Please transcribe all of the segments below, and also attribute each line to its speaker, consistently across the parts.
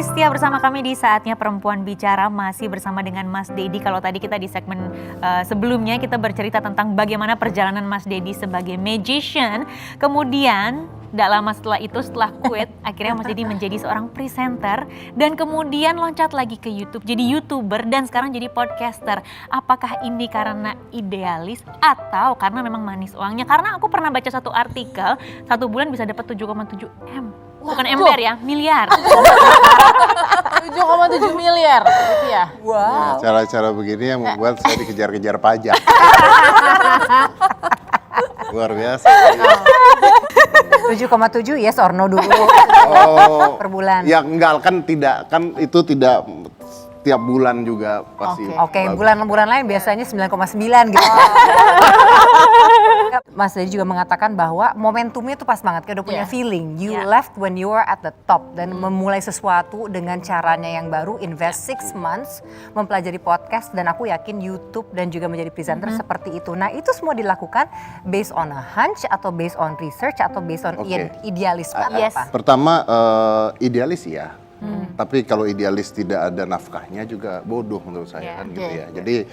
Speaker 1: masih setia bersama kami di Saatnya Perempuan Bicara, masih bersama dengan Mas Dedi. Kalau tadi kita di segmen sebelumnya kita bercerita tentang bagaimana perjalanan Mas Dedi sebagai magician. Kemudian tidak lama setelah itu, setelah quit, akhirnya Mas Dedi menjadi seorang presenter dan kemudian loncat lagi ke YouTube, jadi YouTuber dan sekarang jadi podcaster. Apakah ini karena idealis atau karena memang manis uangnya? Karena aku pernah baca satu artikel, 1 bulan bisa dapat 7,7 M. Bukan ember ya, miliar.
Speaker 2: 7,7 miliar rupiah.
Speaker 3: Wow. Cara-cara begini yang membuat saya dikejar-kejar pajak. Luar biasa.
Speaker 4: 7,7 yes or no dulu per bulan.
Speaker 3: Ya enggak kan itu tidak tiap bulan juga pasti.
Speaker 4: Oke, bulan-bulan lain biasanya 9,9 gitu. Mas Dedi juga mengatakan bahwa momentumnya tuh pas banget, kayak udah punya feeling. You left when you were at the top dan memulai sesuatu dengan caranya yang baru, invest 6 months, mempelajari podcast dan aku yakin YouTube dan juga menjadi presenter seperti itu. Nah itu semua dilakukan based on a hunch atau based on research atau based on idealisme apa?
Speaker 3: Pertama idealis ya. Tapi kalau idealis tidak ada nafkahnya juga bodoh menurut saya kan gitu ya. Jadi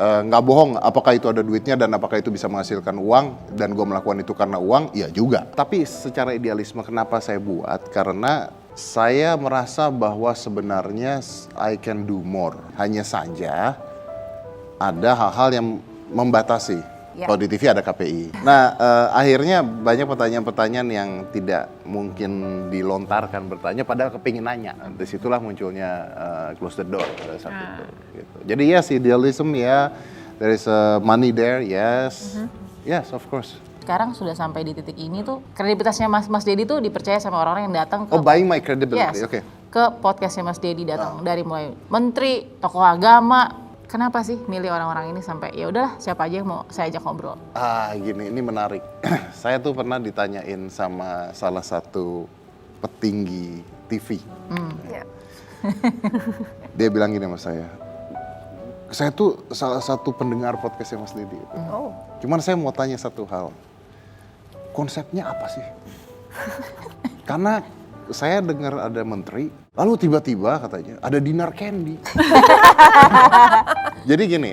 Speaker 3: nggak bohong apakah itu ada duitnya dan apakah itu bisa menghasilkan uang dan gue melakukan itu karena uang, ya juga. Tapi secara idealisme kenapa saya buat? Karena saya merasa bahwa sebenarnya I can do more. Hanya saja ada hal-hal yang membatasi. Kalau di TV ada KPI. Nah akhirnya banyak pertanyaan-pertanyaan yang tidak mungkin dilontarkan bertanya padahal kepingin nanya. Disitulah munculnya close the door pada saat itu. Gitu. Jadi yes, idealism ya, there is money there, yes. Yes, of course.
Speaker 2: Sekarang sudah sampai di titik ini tuh kredibilitasnya Mas Dedi tuh dipercaya sama orang-orang yang datang ke
Speaker 3: buying my credibility, oke.
Speaker 2: Ke podcastnya Mas Dedi datang dari mulai menteri, tokoh agama. Kenapa sih milih orang-orang ini sampai ya udahlah siapa aja yang mau saya ajak ngobrol?
Speaker 3: Gini, ini menarik. Saya tuh pernah ditanyain sama salah satu petinggi TV. Dia bilang gini sama saya tuh salah satu pendengar podcastnya Mas Dedi. Cuman saya mau tanya satu hal, konsepnya apa sih? Karena saya dengar ada menteri, lalu tiba-tiba katanya ada dinar candy. Jadi gini,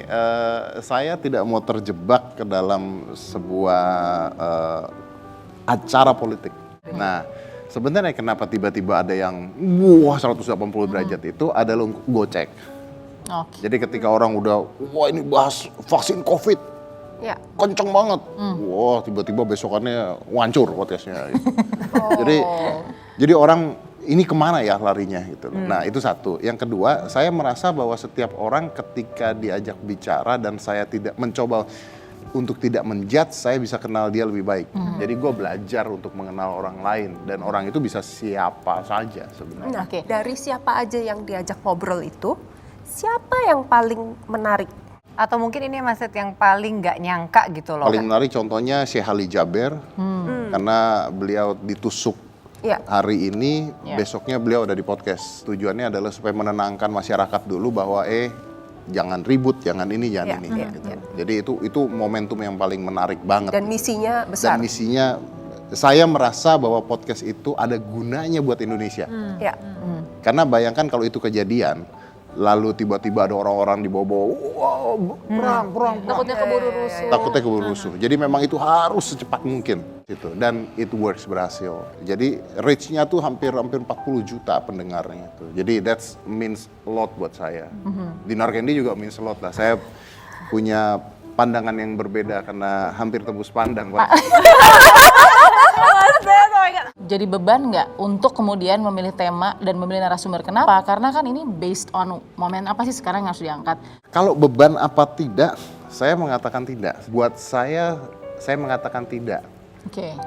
Speaker 3: saya tidak mau terjebak ke dalam sebuah acara politik. Nah, sebenarnya kenapa tiba-tiba ada yang 180 derajat itu adalah untuk gocek. Jadi ketika orang udah, ini bahas vaksin COVID, kenceng banget. Tiba-tiba besokannya wancur podcastnya. Jadi orang ini kemana ya larinya gitu. Nah itu satu. Yang kedua, saya merasa bahwa setiap orang ketika diajak bicara dan saya tidak mencoba untuk tidak menjudge, saya bisa kenal dia lebih baik. Jadi gue belajar untuk mengenal orang lain dan orang itu bisa siapa saja sebenarnya.
Speaker 5: Nah, dari siapa aja yang diajak ngobrol itu, siapa yang paling menarik?
Speaker 4: Atau mungkin ini Mas yang paling nggak nyangka gitu loh.
Speaker 3: Paling menarik contohnya Sheikh Ali Jaber, karena beliau ditusuk hari ini, besoknya beliau ada di podcast. Tujuannya adalah supaya menenangkan masyarakat dulu bahwa jangan ribut, jangan ini, jangan ini. Gitu. Jadi itu momentum yang paling menarik banget.
Speaker 5: Dan misinya besar.
Speaker 3: Dan misinya, saya merasa bahwa podcast itu ada gunanya buat Indonesia. Karena bayangkan kalau itu kejadian, lalu tiba-tiba ada orang-orang di bawah-bawah, perang. Takutnya keburu rusuh. Jadi memang itu harus secepat mungkin. Gitu. Dan it works, berhasil. Jadi reach-nya tuh hampir 40 juta pendengarnya. Gitu. Jadi that means a lot buat saya. Dinar Candy juga means a lot lah. Saya punya pandangan yang berbeda karena hampir tembus pandang.
Speaker 2: Jadi beban nggak untuk kemudian memilih tema dan memilih narasumber? Kenapa? Karena kan ini based on momen apa sih sekarang yang harus diangkat?
Speaker 3: Kalau beban apa tidak, saya mengatakan tidak. Buat saya mengatakan tidak.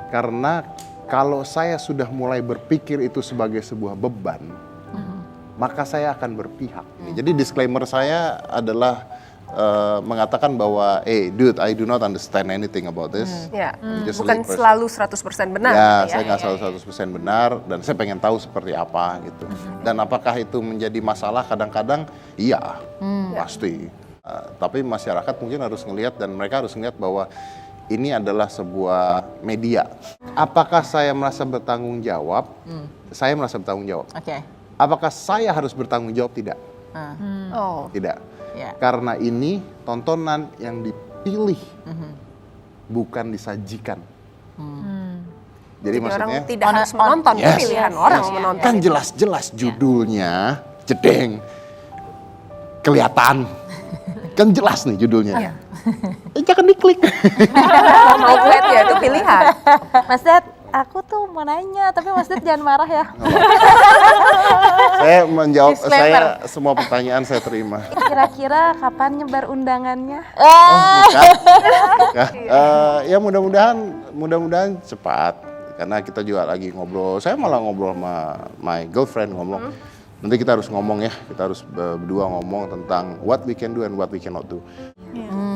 Speaker 3: Karena kalau saya sudah mulai berpikir itu sebagai sebuah beban, maka saya akan berpihak. Jadi disclaimer saya adalah mengatakan bahwa, dude, I do not understand anything about this.
Speaker 5: Bukan selalu 100% benar.
Speaker 3: Saya nggak selalu 100% benar dan saya pengen tahu seperti apa gitu. Dan apakah itu menjadi masalah? Kadang-kadang iya, pasti. Tapi masyarakat mungkin harus ngelihat dan mereka harus ngelihat bahwa ini adalah sebuah media. Apakah saya merasa bertanggung jawab? Saya merasa bertanggung jawab. Apakah saya harus bertanggung jawab? Tidak.
Speaker 5: Oh.
Speaker 3: Tidak.
Speaker 2: Ya.
Speaker 3: Karena ini tontonan yang dipilih, bukan disajikan. Jadi
Speaker 5: Jadi orang
Speaker 3: maksudnya
Speaker 5: tidak harus menonton,
Speaker 3: Yes.
Speaker 5: pilihan orang menonton.
Speaker 3: kan jelas-jelas judulnya jedeng, kelihatan, kan jelas nih judulnya. Jangan diklik.
Speaker 5: Kalau mau klik ya itu pilihan.
Speaker 2: Mas Ded, aku tuh mau nanya, tapi Mas Ded jangan marah ya.
Speaker 3: Saya menjawab,
Speaker 2: Disclaimer.
Speaker 3: semua pertanyaan saya terima.
Speaker 2: Kira-kira kapan nyebar undangannya?
Speaker 3: Nikah. Ya mudah-mudahan cepat. Karena kita juga lagi ngobrol, saya malah ngobrol sama my girlfriend ngomong. Nanti kita harus ngomong ya, kita harus berdua ngomong tentang what we can do and what we cannot do.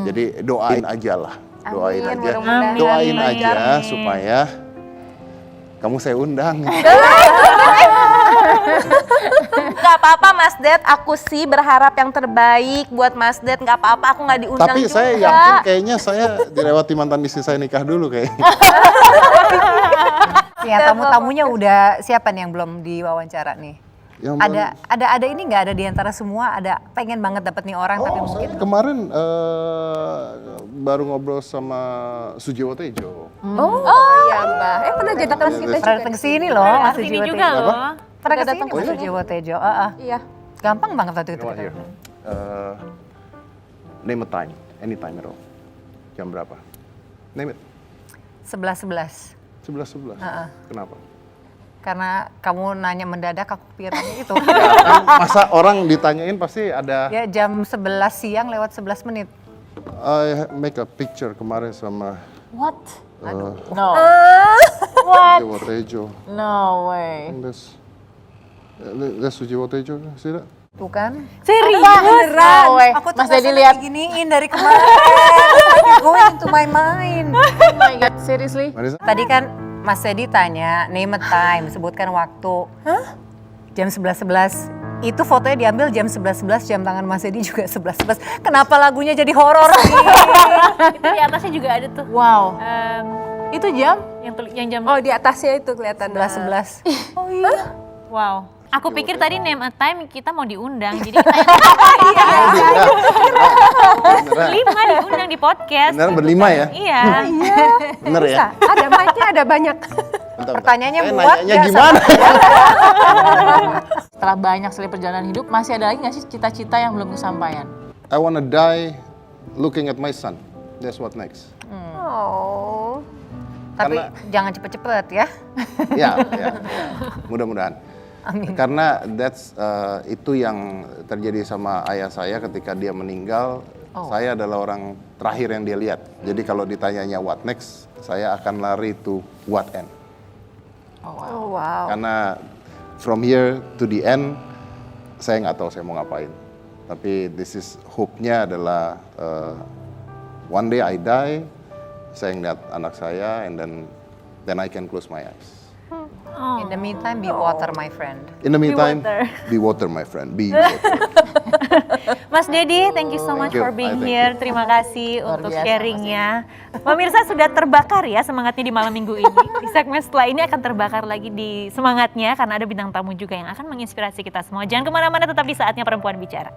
Speaker 3: Jadi doain aja lah, doain
Speaker 2: Amin,
Speaker 3: aja,
Speaker 2: mudah-mudahan.
Speaker 3: doain
Speaker 2: Amin.
Speaker 3: aja supaya kamu saya undang.
Speaker 2: Gak apa-apa Mas Ded, aku sih berharap yang terbaik buat Mas Ded. Gak apa-apa, aku gak diundang
Speaker 3: Tapi
Speaker 2: juga.
Speaker 3: saya yakin kayaknya saya dilewati mantan istri saya nikah dulu kayaknya.
Speaker 4: Ya, tamu-tamunya udah siapa nih yang belum diwawancara nih?
Speaker 3: Yang
Speaker 4: Ada ini nggak ada di antara semua? Ada pengen banget dapet nih orang tapi mungkin
Speaker 3: kemarin baru ngobrol sama Sujiwo Tejo.
Speaker 5: Oh, iya Mbak. Pernah jadi teman kita
Speaker 4: pernah
Speaker 5: juga.
Speaker 4: datang ke sini loh,
Speaker 1: Mas
Speaker 4: Mas
Speaker 1: ini
Speaker 4: Sujiwo
Speaker 1: juga
Speaker 4: Tejo.
Speaker 1: loh.
Speaker 4: Pernah ke
Speaker 2: Udah
Speaker 4: sini
Speaker 2: datang
Speaker 4: Mas Sujiwo Tejo.
Speaker 5: Iya.
Speaker 4: Gampang banget waktu itu.
Speaker 3: You know what, here? Name a time, anytime at all. Jam berapa? Name it.
Speaker 4: 11-11.
Speaker 3: 11. Kenapa?
Speaker 4: Karena kamu nanya mendadak aku pikirnya itu.
Speaker 3: Ya, kan masa orang ditanyain pasti ada.
Speaker 4: Ya jam 11 siang lewat 11 menit.
Speaker 3: I make a picture kemarin sama
Speaker 2: What?
Speaker 3: uh,
Speaker 2: No.
Speaker 3: Sujiwo Tejo.
Speaker 2: No way.
Speaker 3: That's Sujiwo Tejo, see that?
Speaker 4: Tuh kan?
Speaker 2: Beneran? No way.
Speaker 4: Aku tuh
Speaker 2: Mas Dedi
Speaker 4: rasanya
Speaker 2: lihat.
Speaker 4: diginiin dari kemarin. Going into my mind.
Speaker 2: Oh my God, seriously?
Speaker 3: Marisa?
Speaker 4: Tadi kan Mas Dedi tanya, name a time, sebutkan waktu. Jam 11.11. Itu fotonya diambil jam 11.11, jam tangan Mas Dedi juga 11.11. Kenapa lagunya jadi horor sih?
Speaker 1: Itu di atasnya juga ada tuh.
Speaker 2: Wow. Itu jam?
Speaker 1: Yang jam.
Speaker 5: Oh, di atasnya itu kelihatan.
Speaker 4: 11.11.
Speaker 1: Wow. Aku pikir tadi name a time kita mau diundang. Jadi kita
Speaker 3: Beneran?
Speaker 1: 5 diundang di podcast.
Speaker 3: Beneran berlima ya?
Speaker 1: Iya.
Speaker 3: Bener ya?
Speaker 5: Bisa. Ada mic-nya, ada banyak.
Speaker 3: Bentar.
Speaker 4: Pertanyaannya
Speaker 3: Eh,
Speaker 4: muat
Speaker 3: nanyanya
Speaker 4: nggak
Speaker 3: gimana?
Speaker 2: Setelah banyak sekali perjalanan hidup, masih ada lagi nggak sih cita-cita yang belum kesampaian?
Speaker 3: I wanna die looking at my son. That's what next.
Speaker 5: Oh.
Speaker 4: Tapi
Speaker 3: Karena-
Speaker 4: jangan cepet-cepet ya.
Speaker 3: Ya. Mudah-mudahan.
Speaker 4: Amin.
Speaker 3: Karena itu yang terjadi sama ayah saya ketika dia meninggal. Saya adalah orang terakhir yang dia lihat. Jadi kalau ditanyanya what next, saya akan lari to what end.
Speaker 5: Oh, wow.
Speaker 3: Karena from here to the end, saya nggak tahu saya mau ngapain. Tapi this is hope-nya adalah one day I die, saya ngeliat anak saya, and then I can close my eyes.
Speaker 4: In the meantime, be water my friend.
Speaker 3: In the meantime,
Speaker 1: water.
Speaker 3: be water my friend, be water.
Speaker 1: Mas Dedi, thank you so much
Speaker 3: you.
Speaker 1: for being
Speaker 3: Thank
Speaker 1: here. Terima kasih
Speaker 2: Luar
Speaker 1: untuk
Speaker 2: biasa,
Speaker 1: sharingnya. Pemirsa sudah terbakar ya semangatnya di malam minggu ini. Di segmen setelah ini akan terbakar lagi di semangatnya karena ada bintang tamu juga yang akan menginspirasi kita semua. Jangan kemana-mana, tetap di Saatnya Perempuan Bicara.